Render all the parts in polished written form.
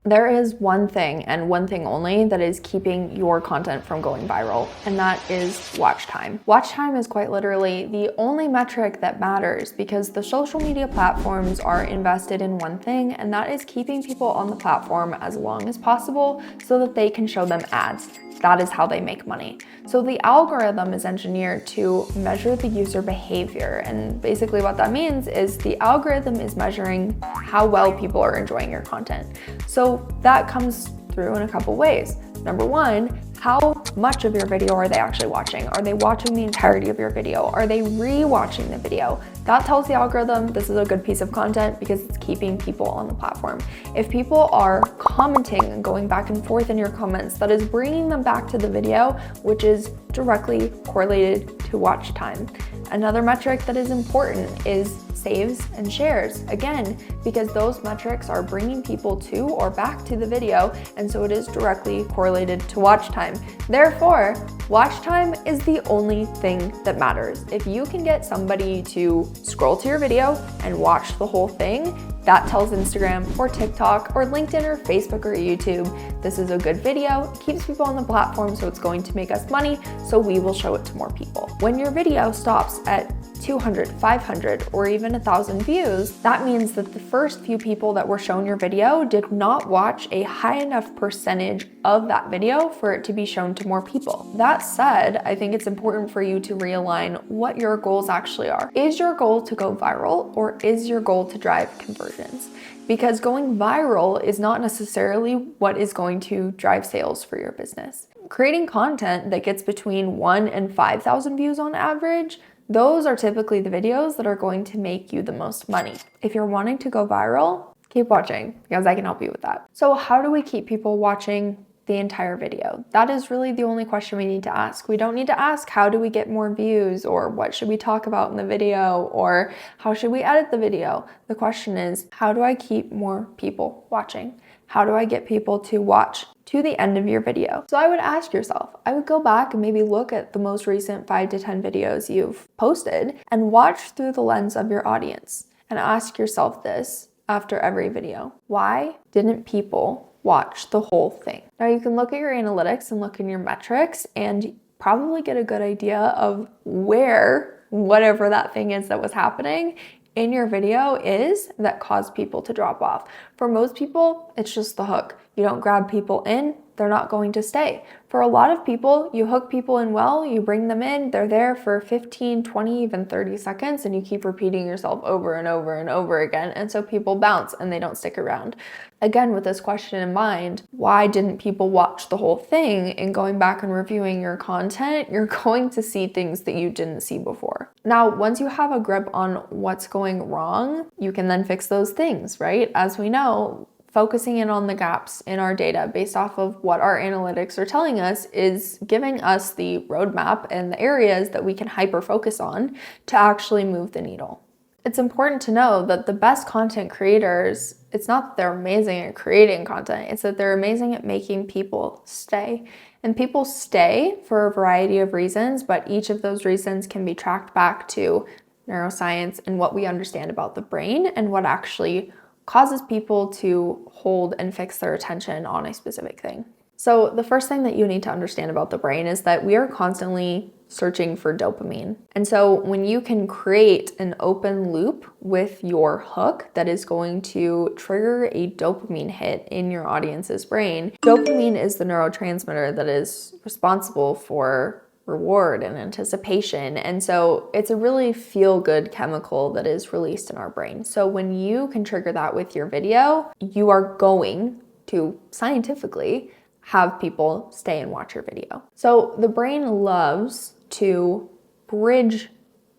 There is one thing and one thing only that is keeping your content from going viral, and that is watch time. Watch time is quite literally the only metric that matters because the social media platforms are invested in one thing, and that is keeping people on the platform as long as possible so that they can show them ads. That is how they make money. So the algorithm is engineered to measure the user behavior. And basically what that means is the algorithm is measuring how well people are enjoying your content. So that comes through in a couple ways. Number one, how much of your video are they actually watching? Are they watching the entirety of your video? Are they re-watching the video? That tells the algorithm this is a good piece of content because it's keeping people on the platform. If people are commenting and going back and forth in your comments, that is bringing them back to the video, which is directly correlated to watch time. Another metric that is important is saves and shares. Again, because those metrics are bringing people to or back to the video, and so it is directly correlated to watch time. Therefore, watch time is the only thing that matters. If you can get somebody to scroll to your video and watch the whole thing, that tells Instagram or TikTok or LinkedIn or Facebook or YouTube, this is a good video, it keeps people on the platform, so it's going to make us money, so we will show it to more people. When your video stops at 200, 500, or even 1,000 views, that means that the first few people that were shown your video did not watch a high enough percentage of that video for it to be shown to more people. That said, I think it's important for you to realign what your goals actually are. Is your goal to go viral, or is your goal to drive conversions? Because going viral is not necessarily what is going to drive sales for your business. Creating content that gets between 1 and 5,000 views on average, those are typically the videos that are going to make you the most money. If you're wanting to go viral, keep watching because I can help you with that. So how do we keep people watching the entire video? That is really the only question we need to ask. We don't need to ask how do we get more views, or what should we talk about in the video, or how should we edit the video. The question is, how do I keep more people watching? How do I get people to watch to the end of your video? So I would ask yourself, I would go back and maybe look at the most recent 5 to 10 videos you've posted and watch through the lens of your audience and ask yourself this after every video. Why didn't people watch the whole thing? Now you can look at your analytics and look in your metrics and probably get a good idea of where whatever that thing is that was happening in your video is that caused people to drop off. For most people, it's just the hook. You don't grab people in, they're not going to stay. For a lot of people, you hook people in well, you bring them in, they're there for 15, 20, even 30 seconds, and you keep repeating yourself over and over and over again, and so people bounce and they don't stick around. Again, with this question in mind, why didn't people watch the whole thing? In going back and reviewing your content, you're going to see things that you didn't see before. Now, once you have a grip on what's going wrong, you can then fix those things, right? As we know, focusing in on the gaps in our data based off of what our analytics are telling us is giving us the roadmap and the areas that we can hyper focus on to actually move the needle. It's important to know that the best content creators, it's not that they're amazing at creating content, it's that they're amazing at making people stay. And people stay for a variety of reasons, but each of those reasons can be tracked back to neuroscience and what we understand about the brain and what actually causes people to hold and fix their attention on a specific thing. So the first thing that you need to understand about the brain is that we are constantly searching for dopamine. And so when you can create an open loop with your hook that is going to trigger a dopamine hit in your audience's brain, dopamine is the neurotransmitter that is responsible for reward and anticipation. And so it's a really feel-good chemical that is released in our brain. So when you can trigger that with your video, you are going to scientifically have people stay and watch your video. So the brain loves to bridge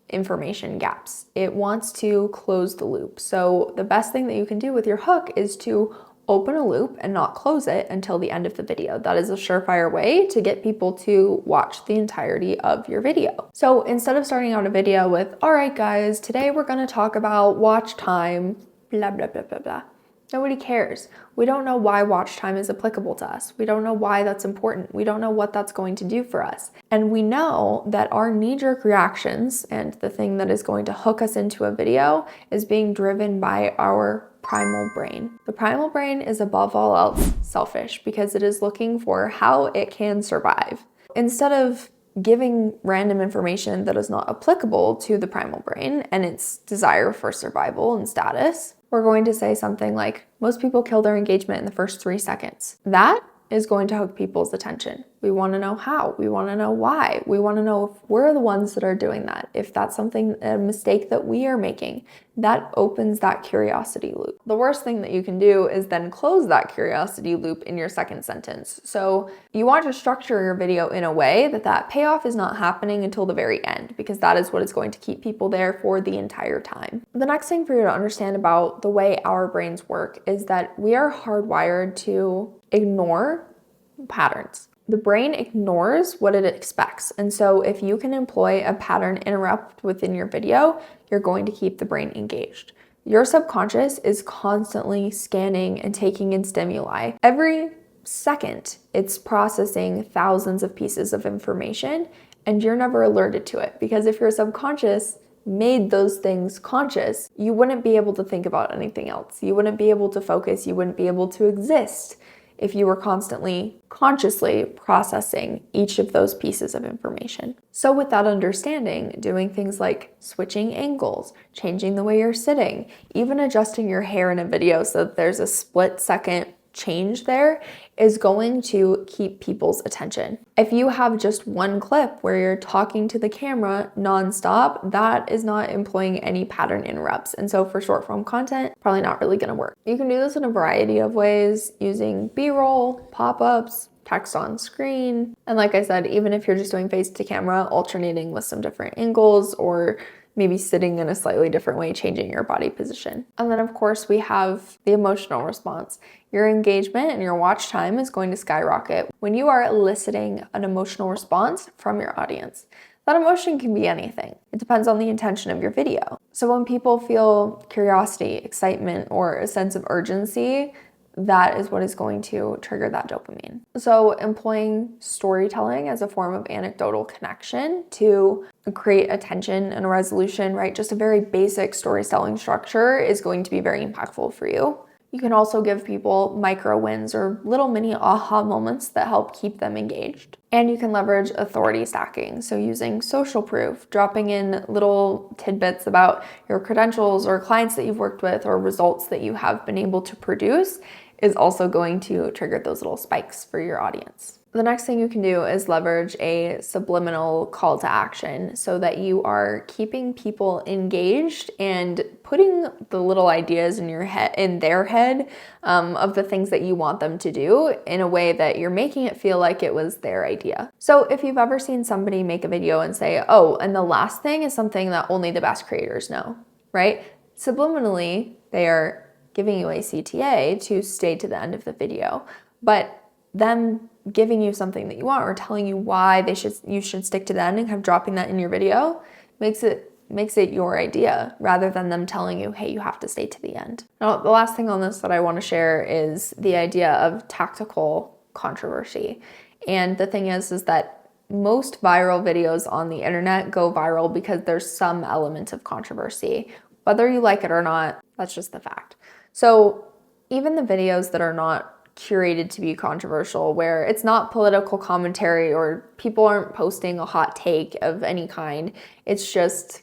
information gaps. It wants to close the loop. So the best thing that you can do with your hook is to open a loop and not close it until the end of the video. That is a surefire way to get people to watch the entirety of your video. So instead of starting out a video with, all right guys, today we're gonna talk about watch time, blah, blah, blah, blah, blah. Nobody cares. We don't know why watch time is applicable to us. We don't know why that's important. We don't know what that's going to do for us. And we know that our knee-jerk reactions and the thing that is going to hook us into a video is being driven by our primal brain. The primal brain is above all else selfish because it is looking for how it can survive. Instead of giving random information that is not applicable to the primal brain and its desire for survival and status, we're going to say something like, most people kill their engagement in the first 3 seconds. That is going to hook people's attention. We want to know how. We want to know why. We want to know if we're the ones that are doing that. If that's something, a mistake that we are making, that opens that curiosity loop. The worst thing that you can do is then close that curiosity loop in your second sentence. So you want to structure your video in a way that that payoff is not happening until the very end, because that is what is going to keep people there for the entire time. The next thing for you to understand about the way our brains work is that we are hardwired to ignore patterns. The brain ignores what it expects. And so if you can employ a pattern interrupt within your video, you're going to keep the brain engaged. Your subconscious is constantly scanning and taking in stimuli. Every second, it's processing thousands of pieces of information, and you're never alerted to it. Because if your subconscious made those things conscious, you wouldn't be able to think about anything else. You wouldn't be able to focus. You wouldn't be able to exist if you were constantly, consciously processing each of those pieces of information. So with that understanding, doing things like switching angles, changing the way you're sitting, even adjusting your hair in a video so that there's a split second change there is going to keep people's attention. If you have just one clip where you're talking to the camera nonstop, that is not employing any pattern interrupts. And so for short form content, probably not really gonna work. You can do this in a variety of ways using B-roll, pop-ups, text on screen. And like I said, even if you're just doing face to camera, alternating with some different angles or maybe sitting in a slightly different way, changing your body position. And then of course we have the emotional response. Your engagement and your watch time is going to skyrocket when you are eliciting an emotional response from your audience. That emotion can be anything. It depends on the intention of your video. So when people feel curiosity, excitement, or a sense of urgency, that is what is going to trigger that dopamine. So employing storytelling as a form of anecdotal connection to create attention and a resolution, right? Just a very basic storytelling structure is going to be very impactful for you. You can also give people micro wins or little mini aha moments that help keep them engaged. And you can leverage authority stacking. So using social proof, dropping in little tidbits about your credentials or clients that you've worked with or results that you have been able to produce is also going to trigger those little spikes for your audience. The next thing you can do is leverage a subliminal call to action so that you are keeping people engaged and putting the little ideas in their head of the things that you want them to do in a way that you're making it feel like it was their idea. So if you've ever seen somebody make a video and say, oh, and the last thing is something that only the best creators know, right? Subliminally, they are giving you a CTA to stay to the end of the video, but them giving you something that you want or telling you why you should stick to the end and kind of dropping that in your video makes it your idea rather than them telling you, hey, you have to stay to the end. Now, the last thing on this that I want to share is the idea of tactical controversy. And the thing is that most viral videos on the internet go viral because there's some element of controversy. Whether you like it or not, that's just the fact. So even the videos that are not curated to be controversial, where it's not political commentary or people aren't posting a hot take of any kind, it's just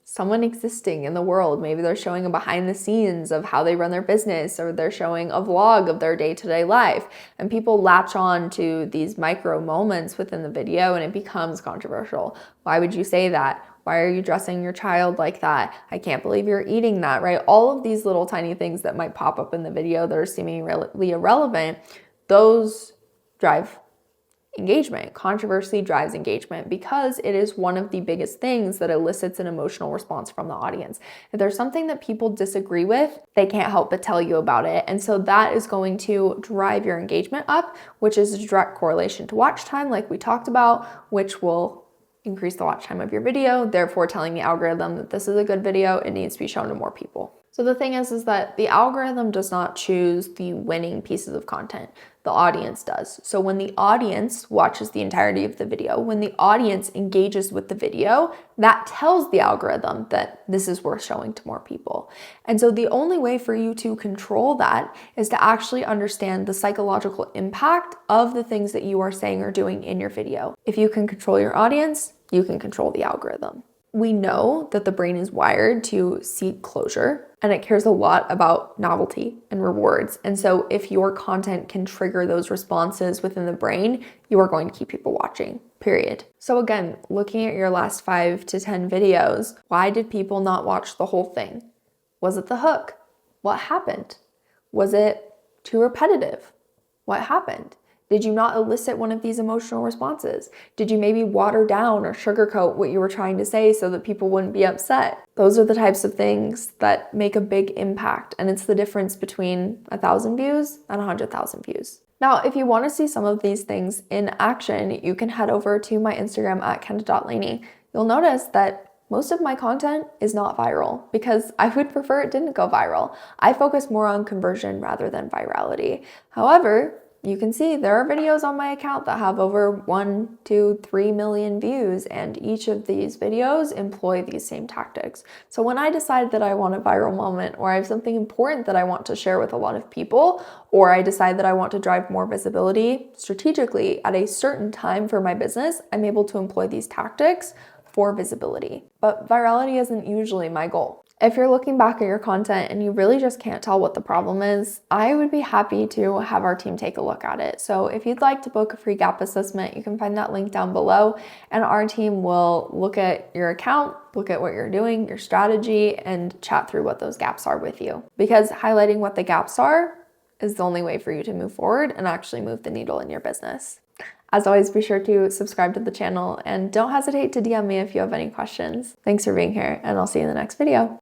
someone existing in the world. Maybe they're showing a behind the scenes of how they run their business, or they're showing a vlog of their day-to-day life, and people latch on to these micro moments within the video and it becomes controversial. Why would you say that? Why are you dressing your child like that? I can't believe you're eating that, right? All of these little tiny things that might pop up in the video that are seemingly irrelevant, those drive engagement. Controversy drives engagement because it is one of the biggest things that elicits an emotional response from the audience. If there's something that people disagree with, they can't help but tell you about it. And so that is going to drive your engagement up, which is a direct correlation to watch time, like we talked about, which will increase the watch time of your video, therefore telling the algorithm that this is a good video, it needs to be shown to more people. So the thing is that the algorithm does not choose the winning pieces of content. The audience does. So when the audience watches the entirety of the video, when the audience engages with the video, that tells the algorithm that this is worth showing to more people. And so the only way for you to control that is to actually understand the psychological impact of the things that you are saying or doing in your video. If you can control your audience, you can control the algorithm. We know that the brain is wired to seek closure, and it cares a lot about novelty and rewards. And so if your content can trigger those responses within the brain, you are going to keep people watching, period. So again, looking at your last 5 to 10 videos, why did people not watch the whole thing? Was it the hook? What happened? Was it too repetitive? What happened? Did you not elicit one of these emotional responses? Did you maybe water down or sugarcoat what you were trying to say so that people wouldn't be upset? Those are the types of things that make a big impact, and it's the difference between 1,000 views and 100,000 views. Now, if you want to see some of these things in action, you can head over to my Instagram at kenda.laney. You'll notice that most of my content is not viral because I would prefer it didn't go viral. I focus more on conversion rather than virality. However, you can see there are videos on my account that have over 1, 2, 3 million views, and each of these videos employ these same tactics. So when I decide that I want a viral moment, or I have something important that I want to share with a lot of people, or I decide that I want to drive more visibility strategically at a certain time for my business, I'm able to employ these tactics for visibility. But virality isn't usually my goal. If you're looking back at your content and you really just can't tell what the problem is, I would be happy to have our team take a look at it. So if you'd like to book a free gap assessment, you can find that link down below, and our team will look at your account, look at what you're doing, your strategy, and chat through what those gaps are with you. Because highlighting what the gaps are is the only way for you to move forward and actually move the needle in your business. As always, be sure to subscribe to the channel and don't hesitate to DM me if you have any questions. Thanks for being here, and I'll see you in the next video.